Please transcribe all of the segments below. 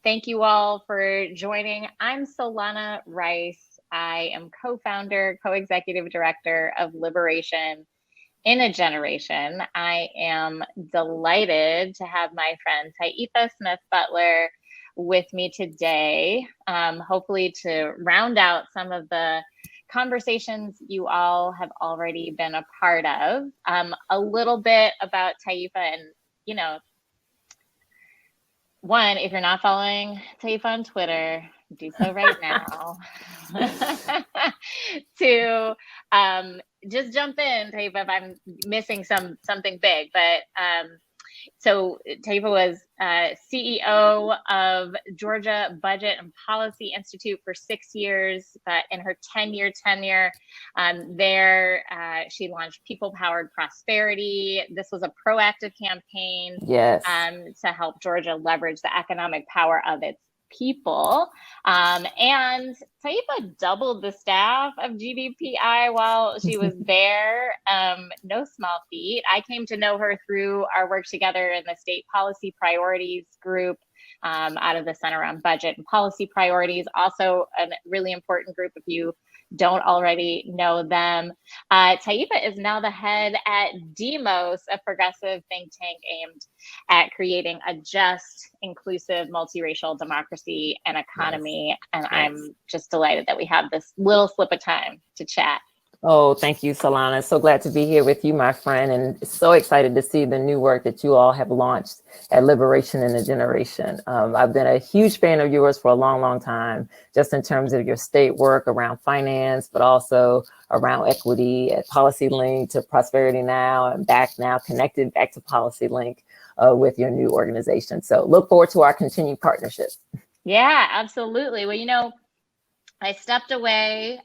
Thank you all for joining. I'm Solana Rice. I am co-founder, co-executive director of Liberation in a Generation. I am delighted to have my friend Taifa Smith Butler with me today, hopefully to round out some of the conversations you all have already been a part of. A little bit about Taifa, and one, if you're not following Taifa on Twitter, do so right now. Two, just jump in, Taifa, if I'm missing something big. But so Taifa was CEO of Georgia Budget and Policy Institute for 6 years, but in her 10-year tenure there, she launched People Powered Prosperity. This was a proactive campaign to help Georgia leverage the economic power of its people. And Taifa doubled the staff of GDPI while she was there. No small feat. I came to know her through our work together in the State Policy Priorities group out of the Center on Budget and Policy Priorities. Also a really important group if you don't already know them. Taifa is now the head at Demos, a progressive think tank aimed at creating a just, inclusive, multiracial democracy and economy. Yes. And yes. I'm just delighted that we have this little slip of time to chat. Oh, thank you, Solana. So glad to be here with you, my friend, and so excited to see the new work that you all have launched at Liberation in a Generation. I've been a huge fan of yours for a long, long time, just in terms of your state work around finance, but also around equity at Policy Link to Prosperity Now and back now, connected back to Policy Link with your new organization. So look forward to our continued partnership. Yeah, absolutely. Well, I stepped away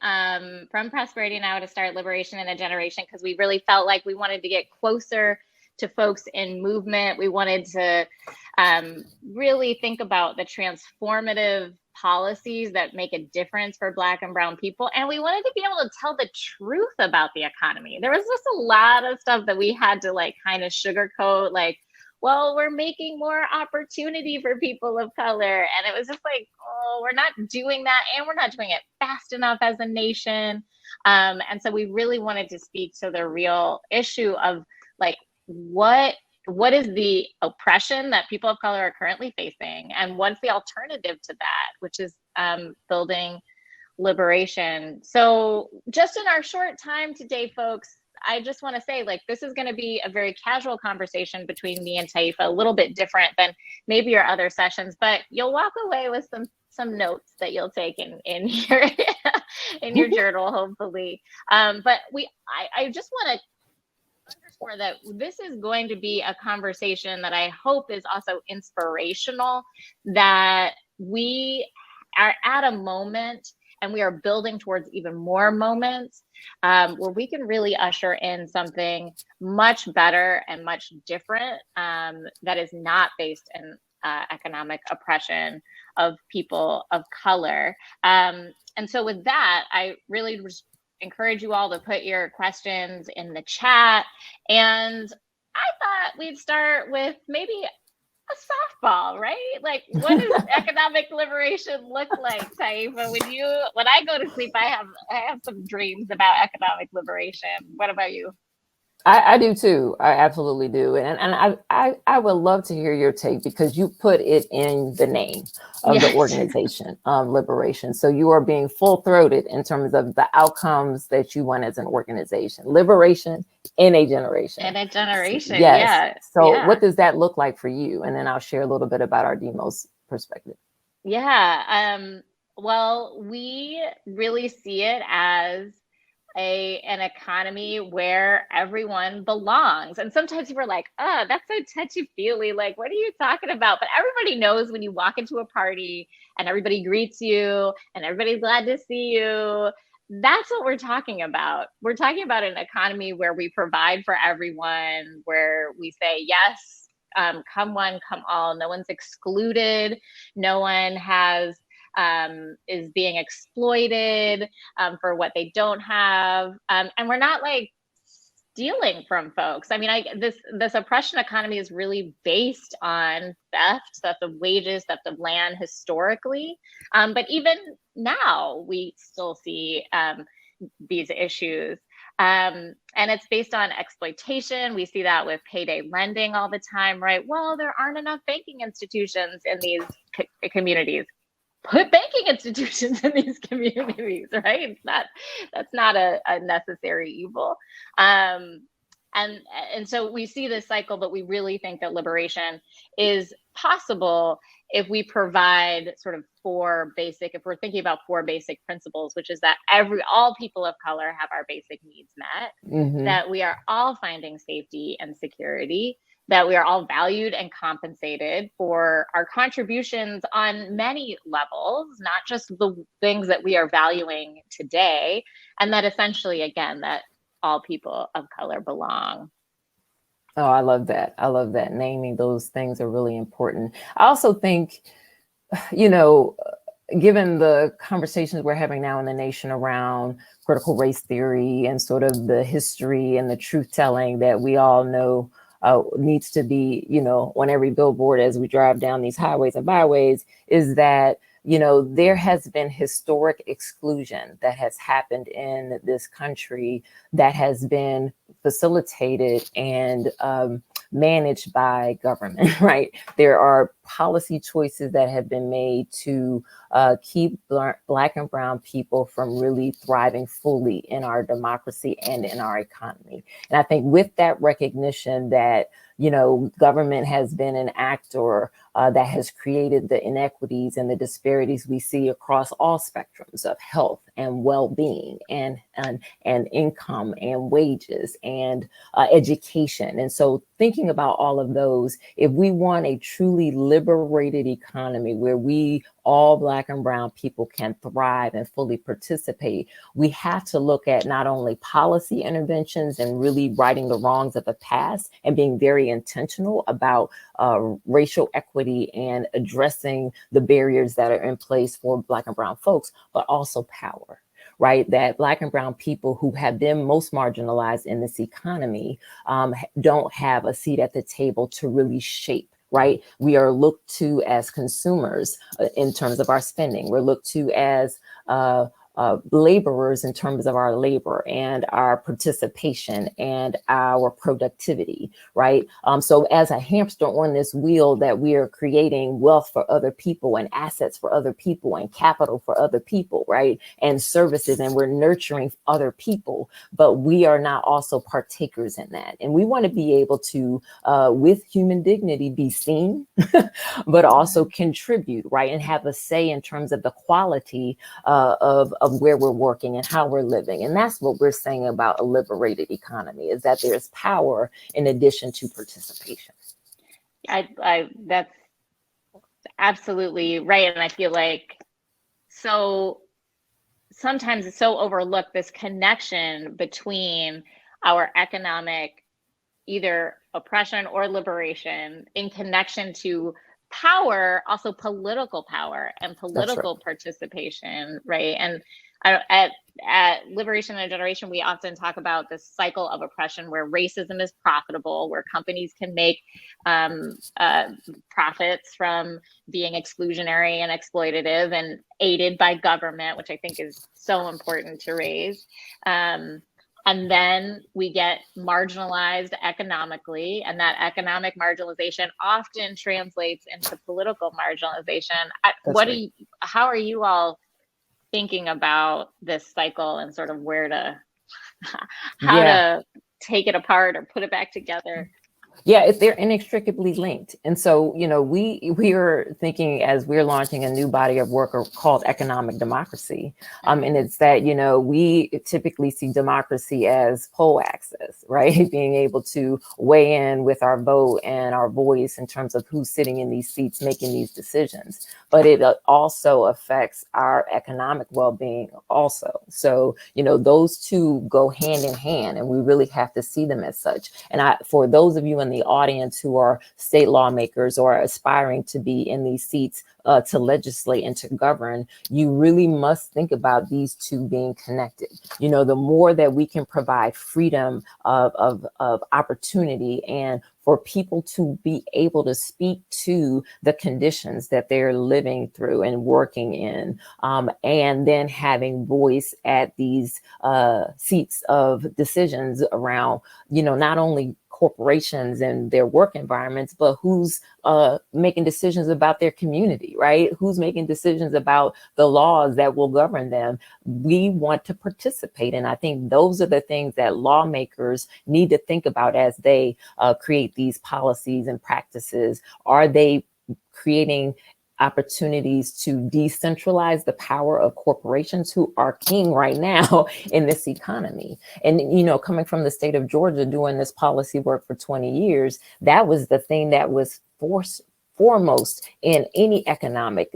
from Prosperity Now to start Liberation in a Generation because we really felt like we wanted to get closer to folks in movement. We wanted to really think about the transformative policies that make a difference for Black and Brown people. And we wanted to be able to tell the truth about the economy. There was just a lot of stuff that we had to kind of sugarcoat, well, we're making more opportunity for people of color. And it was just oh, we're not doing that. And we're not doing it fast enough as a nation. And so we really wanted to speak to the real issue of what is the oppression that people of color are currently facing? And what's the alternative to that, which is building liberation. So just in our short time today, folks, I just want to say, this is going to be a very casual conversation between me and Taifa, a little bit different than maybe your other sessions, but you'll walk away with some notes that you'll take in your in your journal, hopefully. But I just want to underscore that this is going to be a conversation that I hope is also inspirational, that we are at a moment and we are building towards even more moments where we can really usher in something much better and much different that is not based in economic oppression of people of color. And so with that, I really just encourage you all to put your questions in the chat. And I thought we'd start with maybe a softball, right? What does economic liberation look like, Taifa? When I go to sleep, I have some dreams about economic liberation. What about you? I do too. I absolutely do. And I would love to hear your take, because you put it in the name of the organization, Liberation. So you are being full-throated in terms of the outcomes that you want as an organization. Liberation in a generation. In a generation, yes. Yeah. So what does that look like for you? And then I'll share a little bit about our Demos perspective. Yeah. Well, we really see it as an economy where everyone belongs. And sometimes people are like, oh, that's so touchy-feely. What are you talking about? But everybody knows when you walk into a party and everybody greets you and everybody's glad to see you. That's what we're talking about. We're talking about an economy where we provide for everyone, where we say, yes, come one, come all. No one's excluded. No one is being exploited for what they don't have. And we're not stealing from folks. I mean, this oppression economy is really based on theft of wages, theft of land historically. But even now, we still see these issues. And it's based on exploitation. We see that with payday lending all the time, right? Well, there aren't enough banking institutions in these communities. Put banking institutions in these communities, right? That's not a necessary evil. And so we see this cycle, but we really think that liberation is possible if we provide sort of if we're thinking about 4 basic principles, which is that all people of color have our basic needs met, that we are all finding safety and security, that we are all valued and compensated for our contributions on many levels, not just the things that we are valuing today, and that essentially, again, that all people of color belong. Oh, I love that. I love that. Naming those things are really important. I also think, given the conversations we're having now in the nation around critical race theory and sort of the history and the truth telling that we all know needs to be, on every billboard as we drive down these highways and byways, is that, there has been historic exclusion that has happened in this country that has been facilitated and managed by government, right? There are policy choices that have been made to keep Black and brown people from really thriving fully in our democracy and in our economy. And I think with that recognition that, government has been an actor that has created the inequities and the disparities we see across all spectrums of health and well-being and income and wages and education. And so thinking about all of those, if we want a truly liberated economy where we all Black and brown people can thrive and fully participate, we have to look at not only policy interventions and really righting the wrongs of the past and being very intentional about racial equity and addressing the barriers that are in place for Black and brown folks, but also power. Right, that Black and brown people who have been most marginalized in this economy don't have a seat at the table to really shape. Right, we are looked to as consumers in terms of our spending. We're looked to as laborers in terms of our labor and our participation and our productivity, right? So as a hamster on this wheel that we are creating wealth for other people and assets for other people and capital for other people, right? And services, and we're nurturing other people, but we are not also partakers in that. And we want to be able to, with human dignity, be seen, but also contribute, right? And have a say in terms of the quality of where we're working and how we're living. And that's what we're saying about a liberated economy, is that there's power in addition to participation. That's absolutely right. And I feel like sometimes it's so overlooked, this connection between our economic either oppression or liberation in connection to power, also political power and political participation, right? And at Liberation and Generation, we often talk about this cycle of oppression where racism is profitable, where companies can make profits from being exclusionary and exploitative and aided by government, which I think is so important to raise. And then we get marginalized economically, and that economic marginalization often translates into political marginalization. How are you all thinking about this cycle and sort of how to take it apart or put it back together? Yeah, they're inextricably linked. And so, we are thinking, as we're launching a new body of work called economic democracy. And it's that, we typically see democracy as poll access, right? Being able to weigh in with our vote and our voice in terms of who's sitting in these seats, making these decisions. But it also affects our economic well-being also. So, those two go hand in hand, and we really have to see them as such. And for those of you in the audience who are state lawmakers or aspiring to be in these seats to legislate and to govern, you really must think about these two being connected. You know, the more that we can provide freedom of opportunity and for people to be able to speak to the conditions that they're living through and working in, and then having voice at these seats of decisions around, you know, not only corporations and their work environments, but who's making decisions about their community, right? Who's making decisions about the laws that will govern them. We want to participate. And I think those are the things that lawmakers need to think about as they create these policies and practices. Are they creating opportunities to decentralize the power of corporations who are king right now in this economy? And, you know, coming from the state of Georgia, doing this policy work for 20 years, that was the thing that was foremost in any economic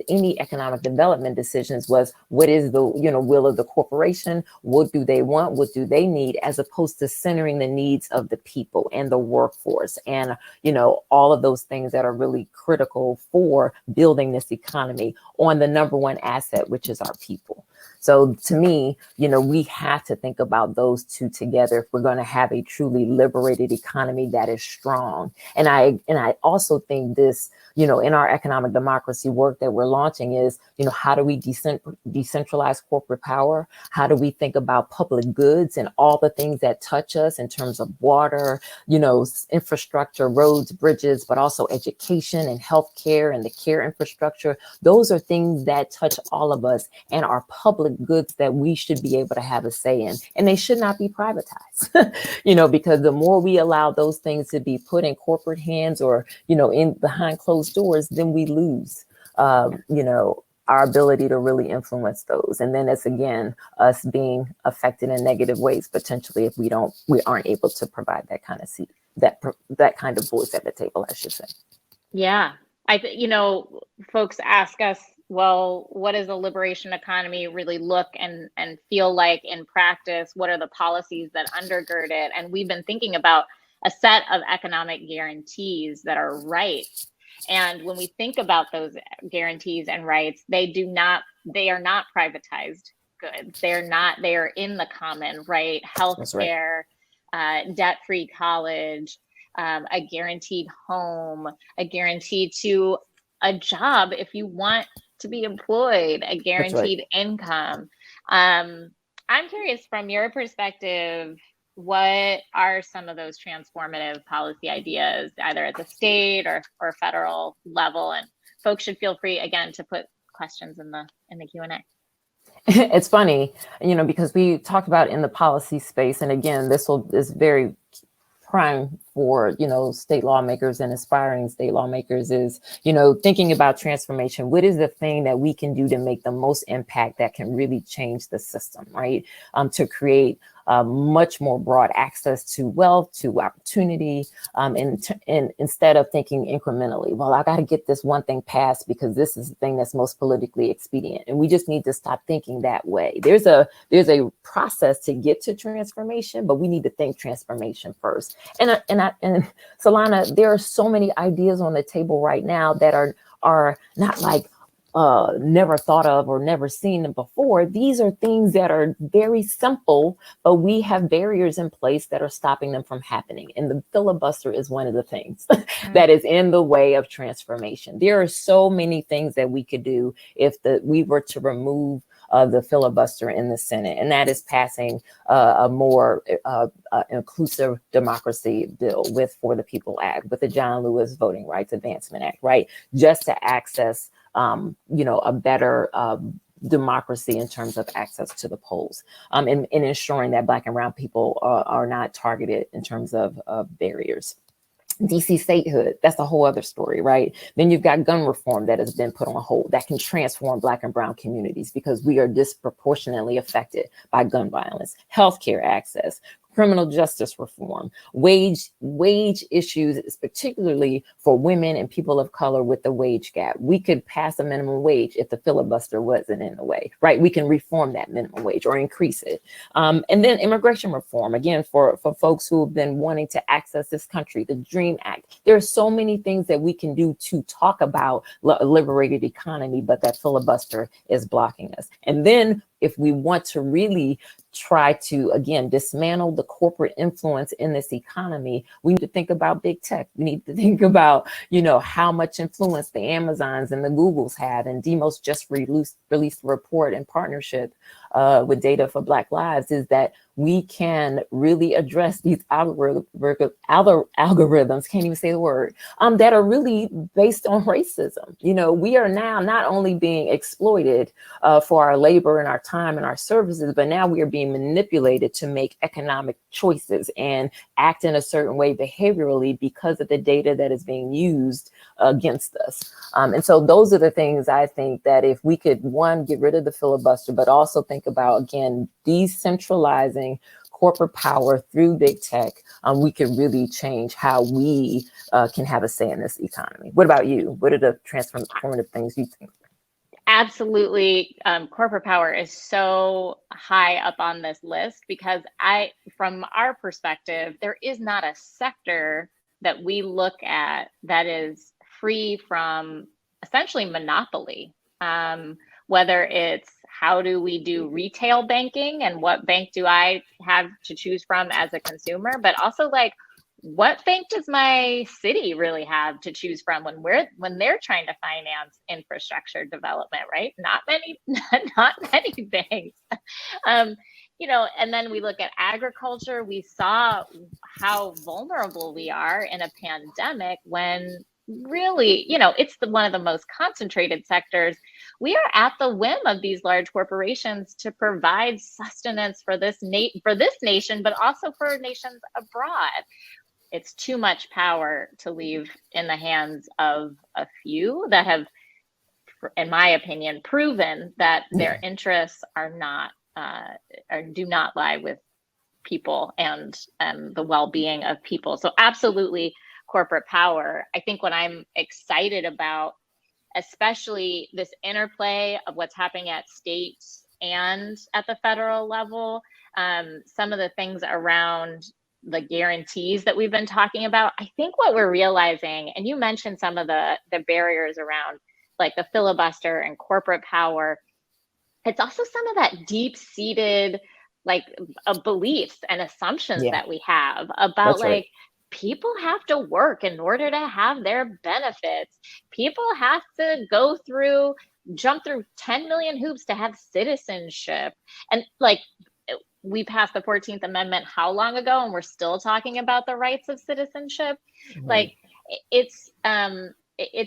development decisions was, what is the, you know, will of the corporation? What do they want? What do they need? As opposed to centering the needs of the people and the workforce and, you know, all of those things that are really critical for building this economy on the number one asset, which is our people. So to me, you know, we have to think about those two together if we're going to have a truly liberated economy that is strong. And I also think this, you know, in our economic democracy work that we're launching is, you know, how do we decentralize corporate power? How do we think about public goods and all the things that touch us in terms of water, you know, infrastructure, roads, bridges, but also education and healthcare and the care infrastructure. Those are things that touch all of us and are public goods that we should be able to have a say in, and they should not be privatized. You know, because the more we allow those things to be put in corporate hands or, you know, in behind closed doors, then we lose, you know, our ability to really influence those. And then it's again us being affected in negative ways potentially if we aren't able to provide that kind of seat, that kind of voice at the table, I should say. Yeah, you know, folks ask us, well, what does a liberation economy really look and feel like in practice? What are the policies that undergird it? And we've been thinking about a set of economic guarantees that are rights. And when we think about those guarantees and rights, they are not privatized goods. They are in the common, right? Healthcare, debt-free college, a guaranteed home, a guarantee to a job if you want to be employed, a guaranteed income. I'm curious, from your perspective, what are some of those transformative policy ideas, either at the state or federal level? And folks should feel free, again, to put questions in the Q&A. It's funny, you know, because we talked about in the policy space, and again, this is very prime for, you know, state lawmakers and aspiring state lawmakers is, you know, thinking about transformation. What is the thing that we can do to make the most impact that can really change the system, right? To create much more broad access to wealth, to opportunity, and instead of thinking incrementally, well, I got to get this one thing passed because this is the thing that's most politically expedient. And we just need to stop thinking that way. There's a process to get to transformation, but we need to think transformation first. And Solana, there are so many ideas on the table right now that are not like never thought of or never seen before. These are things that are very simple, but we have barriers in place that are stopping them from happening. And the filibuster is one of the things that is in the way of transformation. There are so many things that we could do if we were to remove the filibuster in the Senate, and that is passing a more inclusive democracy bill with For the People Act, with the John Lewis Voting Rights Advancement Act, right? Just to access, you know, a better democracy in terms of access to the polls, and ensuring that Black and brown people are not targeted in terms of barriers. DC statehood, that's a whole other story, right? Then you've got gun reform that has been put on hold that can transform Black and brown communities because we are disproportionately affected by gun violence, healthcare access, criminal justice reform, wage issues, particularly for women and people of color with the wage gap. We could pass a minimum wage if the filibuster wasn't in the way, right? We can reform that minimum wage or increase it. And then immigration reform, again, for folks who have been wanting to access this country, the DREAM Act. There are so many things that we can do to talk about a liberated economy, but that filibuster is blocking us. And then if we want to really try to, again, dismantle the corporate influence in this economy, we need to think about big tech. We need to think about, how much influence the Amazons and the Googles have. And Demos just released a report in partnership with Data for Black Lives, is that we can really address these algorithms, can't even say the word, that are really based on racism. We are now not only being exploited for our labor and our time and our services, but now we are being manipulated to make economic choices and act in a certain way behaviorally because of the data that is being used against us. And so those are the things I think that if we could, one, get rid of the filibuster, but also think about, again, decentralizing corporate power through big tech, we could really change how we can have a say in this economy. What about you? What are the transformative things you think? Absolutely. Corporate power is so high up on this list because from our perspective, there is not a sector that we look at that is free from essentially monopoly. Whether it's how do we do retail banking and what bank do I have to choose from as a consumer, but also like, what bank does my city really have to choose from when they're trying to finance infrastructure development, right? Not many banks. And then we look at agriculture. We saw how vulnerable we are in a pandemic when really, it's one of the most concentrated sectors. We are at the whim of these large corporations to provide sustenance for this nation, but also for nations abroad. It's too much power to leave in the hands of a few that have, in my opinion, proven that their interests are not or do not lie with people and the well-being of people. So absolutely corporate power. I think what I'm excited about, especially this interplay of what's happening at states and at the federal level, some of the things around the guarantees that we've been talking about. I think what we're realizing, and you mentioned some of the barriers around like the filibuster and corporate power, it's also some of that deep-seated like beliefs and assumptions that we have about people have to work in order to have their benefits. People have to jump through 10 million hoops to have citizenship. And like, we passed the 14th Amendment how long ago, and we're still talking about the rights of citizenship. Mm-hmm. Like, it's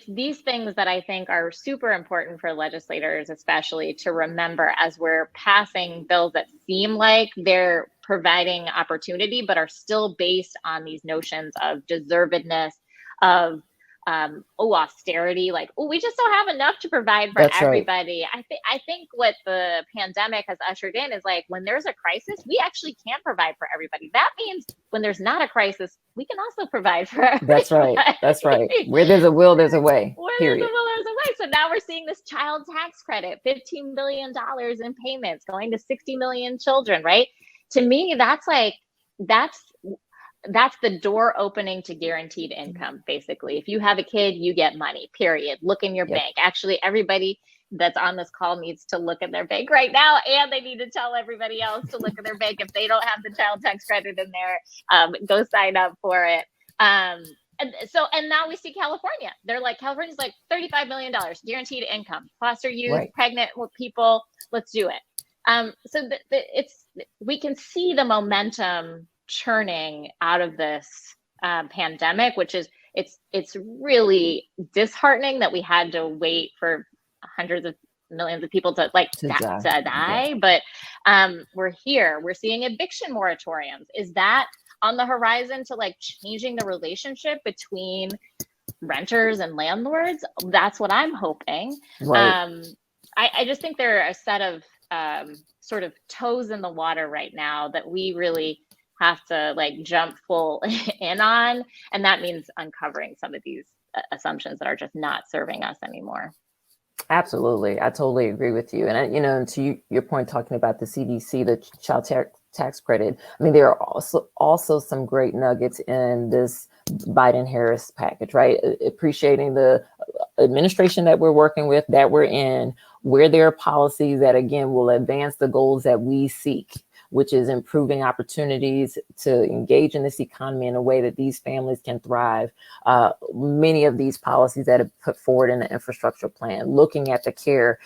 these things that I think are super important for legislators, especially to remember as we're passing bills that seem like they're providing opportunity, but are still based on these notions of deservedness, of austerity, like, we just don't have enough to provide for everybody. Right. I think what the pandemic has ushered in is like, when there's a crisis, we actually can provide for everybody. That means when there's not a crisis, we can also provide for everybody. That's right. Where there's a will, there's a way. There's a will, there's a way. So now we're seeing this child tax credit, $15 billion in payments going to 60 million children, right? To me, that's the door opening to guaranteed income, basically. If you have a kid, you get money, period. Look in your bank. Actually, everybody that's on this call needs to look at their bank right now, and they need to tell everybody else to look at their bank. If they don't have the child tax credit in there, go sign up for it. And now we see California. California's like $35 million guaranteed income, foster youth, pregnant people. Let's do it. So we can see the momentum churning out of this pandemic, which is it's really disheartening that we had to wait for hundreds of millions of people to die. But we're here. We're seeing eviction moratoriums. Is that on the horizon to like changing the relationship between renters and landlords? That's what I'm hoping. Right. I just think there are a set of sort of toes in the water right now that we really have to like jump full in on. And that means uncovering some of these assumptions that are just not serving us anymore. Absolutely. I totally agree with you. And, to your point, talking about the CDC, the child tax credit, I mean, there are also some great nuggets in this Biden-Harris package, right? Appreciating the administration that we're working with, that we're in, where there are policies that, again, will advance the goals that we seek, which is improving opportunities to engage in this economy in a way that these families can thrive. Many of these policies that have put forward in the infrastructure plan, looking at the care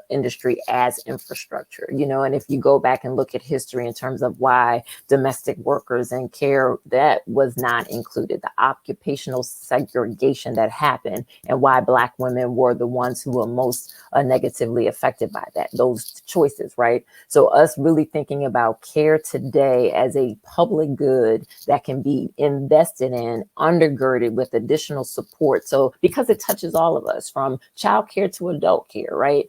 industry as infrastructure, and if you go back and look at history in terms of why domestic workers and care, that was not included, the occupational segregation that happened, and why Black women were the ones who were most negatively affected by that, those choices, right? So us really thinking about care today as a public good that can be invested in, undergirded with additional support. So because it touches all of us, from childcare to adult care, right?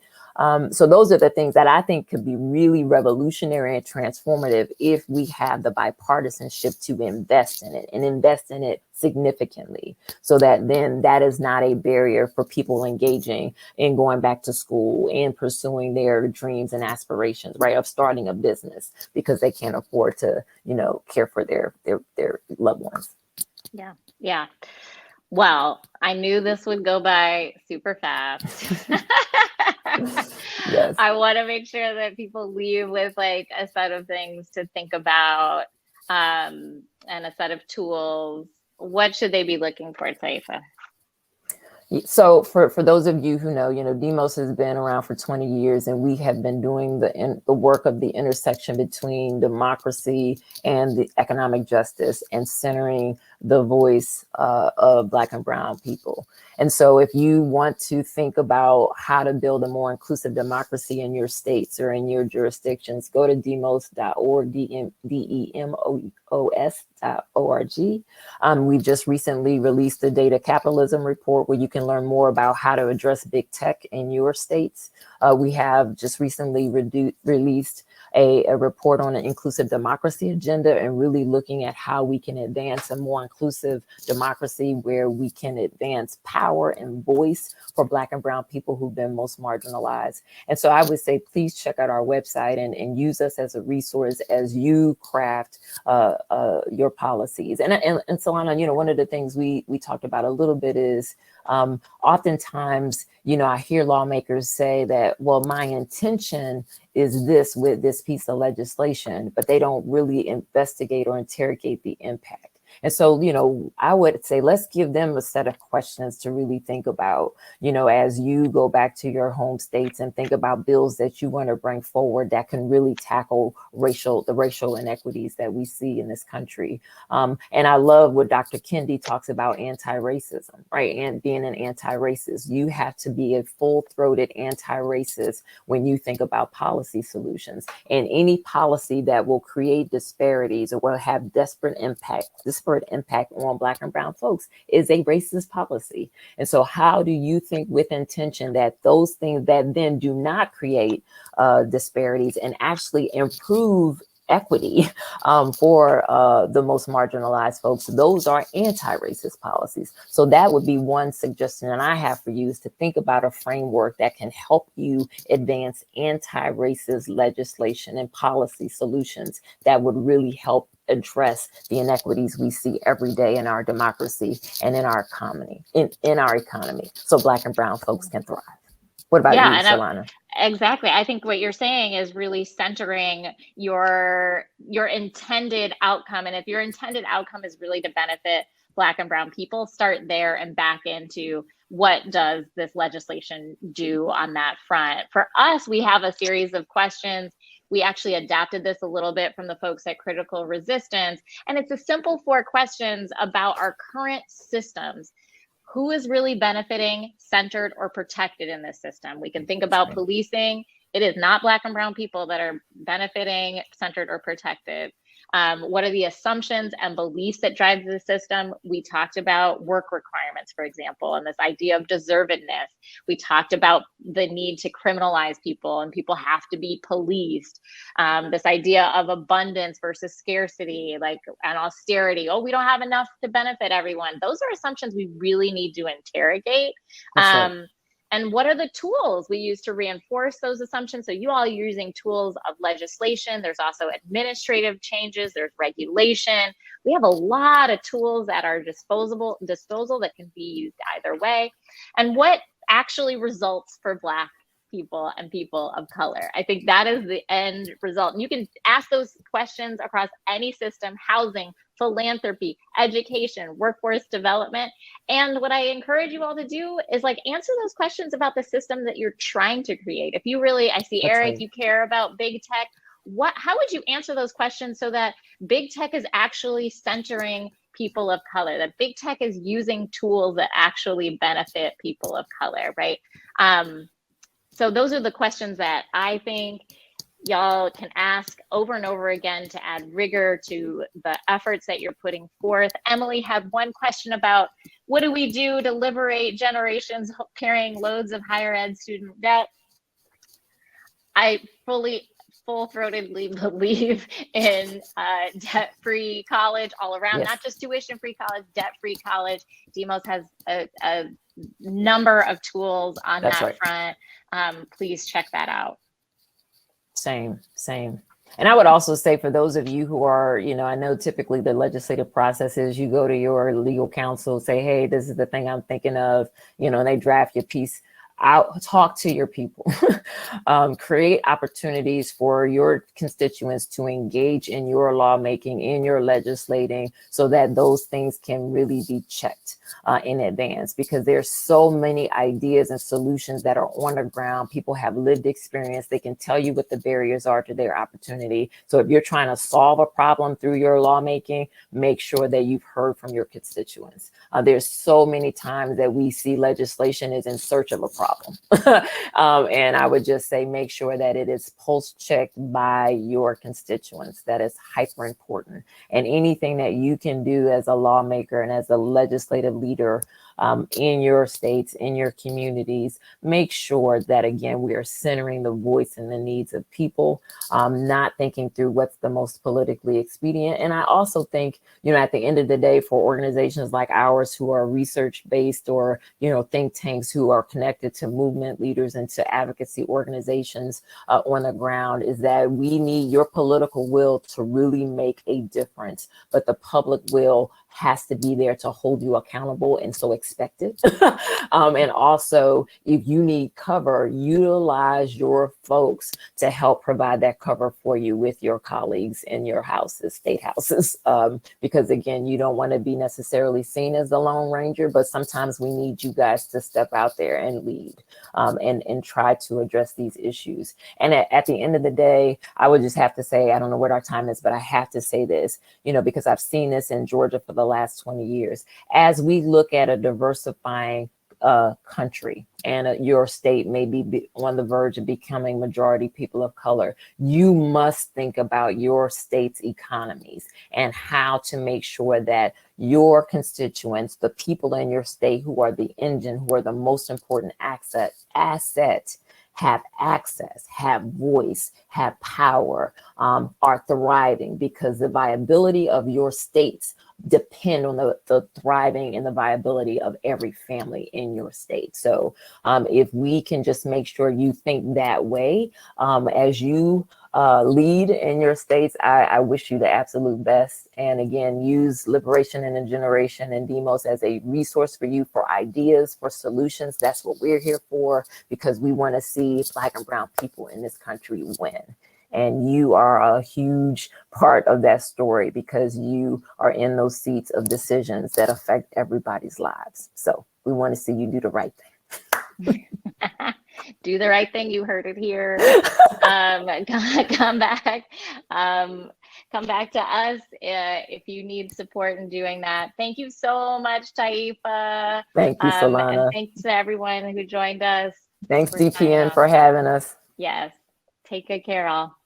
So those are the things that I think could be really revolutionary and transformative if we have the bipartisanship to invest in it, and invest in it significantly, so that then that is not a barrier for people engaging in going back to school and pursuing their dreams and aspirations, right, of starting a business because they can't afford to, care for their loved ones. Yeah. Well, I knew this would go by super fast. Yes. I want to make sure that people leave with like a set of things to think about, and a set of tools. What should they be looking for, Taifa? So for those of you who know, Demos has been around for 20 years, and we have been doing the work of the intersection between democracy and the economic justice, and centering the voice of Black and Brown people. And so if you want to think about how to build a more inclusive democracy in your states or in your jurisdictions, go to demos.org, DEMOS.org. We just recently released the Data Capitalism Report, where you can learn more about how to address big tech in your states. We have just recently released a report on an inclusive democracy agenda, and really looking at how we can advance a more inclusive democracy where we can advance power and voice for Black and Brown people who've been most marginalized. And so I would say, please check out our website and use us as a resource as you craft your policies. And Solana, one of the things we talked about a little bit is oftentimes, I hear lawmakers say that, well, my intention is this with this piece of legislation, but they don't really investigate or interrogate the impact. And so, I would say, let's give them a set of questions to really think about, as you go back to your home states and think about bills that you want to bring forward that can really tackle the racial inequities that we see in this country. And I love what Dr. Kendi talks about, anti-racism, right? And being an anti-racist, you have to be a full-throated anti-racist when you think about policy solutions. And any policy that will create disparities or will have disparate impact on Black and Brown folks is a racist policy. And so how do you think with intention that those things that then do not create disparities and actually improve equity for the most marginalized folks, those are anti-racist policies. So that would be one suggestion that I have for you, is to think about a framework that can help you advance anti-racist legislation and policy solutions that would really help address the inequities we see every day in our democracy and in our economy, in our economy, so Black and Brown folks can thrive. What about you, Solana? Exactly. I think what you're saying is really centering your intended outcome. And if your intended outcome is really to benefit Black and Brown people, start there and back into what does this legislation do on that front. For us, we have a series of questions. We actually adapted this a little bit from the folks at Critical Resistance. And it's a simple 4 questions about our current systems. Who is really benefiting, centered, or protected in this system? We can think about policing. It is not Black and Brown people that are benefiting, centered, or protected. What are the assumptions and beliefs that drive the system? We talked about work requirements, for example, and this idea of deservedness. We talked about the need to criminalize people and people have to be policed. This idea of abundance versus scarcity, like and austerity. Oh, we don't have enough to benefit everyone. Those are assumptions we really need to interrogate. Right. And what are the tools we use to reinforce those assumptions? So you all are using tools of legislation. There's also administrative changes. There's regulation. We have a lot of tools at our disposal that can be used either way. And what actually results for Black people and people of color? I think that is the end result. And you can ask those questions across any system: housing, philanthropy, education, workforce development. And what I encourage you all to do is like answer those questions about the system that you're trying to create. If you really, I see That's Eric, right. you care about big tech. How would you answer those questions so that big tech is actually centering people of color, that big tech is using tools that actually benefit people of color, right? So those are the questions that I think y'all can ask over and over again to add rigor to the efforts that you're putting forth. Emily had one question about what do we do to liberate generations carrying loads of higher ed student debt? I full-throatedly believe in debt-free college all around, Yes. not just tuition-free college, debt-free college. Demos has a number of tools on That's that right. front. Please check that out. Same. And I would also say for those of you who are, I know typically the legislative process is you go to your legal counsel, say, hey, this is the thing I'm thinking of, and they draft your piece. Out, talk to your people, create opportunities for your constituents to engage in your lawmaking, in your legislating, so that those things can really be checked in advance, because there's so many ideas and solutions that are on the ground. People have lived experience. They can tell you what the barriers are to their opportunity. So if you're trying to solve a problem through your lawmaking, make sure that you've heard from your constituents. There's so many times that we see legislation is in search of a problem. And I would just say, make sure that it is pulse checked by your constituents. That is hyper important. And anything that you can do as a lawmaker and as a legislative leader in your states, in your communities, make sure that, again, we are centering the voice and the needs of people, not thinking through what's the most politically expedient. And I also think, at the end of the day, for organizations like ours who are research-based, or, think tanks who are connected to movement leaders and to advocacy organizations on the ground, is that we need your political will to really make a difference. But the public will has to be there to hold you accountable, and so expect it. And also, if you need cover, utilize your folks to help provide that cover for you with your colleagues in your houses, state houses, because again, you don't want to be necessarily seen as the Lone Ranger, but sometimes we need you guys to step out there and lead and try to address these issues. And at the end of the day, I would just have to say, I don't know what our time is, but I have to say this, because I've seen this in Georgia for the last 20 years. As we look at a diversifying country, and your state may be on the verge of becoming majority people of color, you must think about your state's economies and how to make sure that your constituents, the people in your state who are the engine, who are the most important asset, have access, have voice, have power, are thriving, because the viability of your states depend on the thriving and the viability of every family in your state. So if we can just make sure you think that way as you lead in your states, I wish you the absolute best. And again, use Liberation in a Generation and Demos as a resource for you for ideas, for solutions. That's what we're here for, because we want to see Black and brown people in this country win. And you are a huge part of that story, because you are in those seats of decisions that affect everybody's lives. So we want to see you do the right thing. Do the right thing. You heard it here. Come back. Come back to us if you need support in doing that. Thank you so much, Taifa. Thank you, Solana. And thanks to everyone who joined us. Thanks, DPN, for having us. Yes. Take good care, all.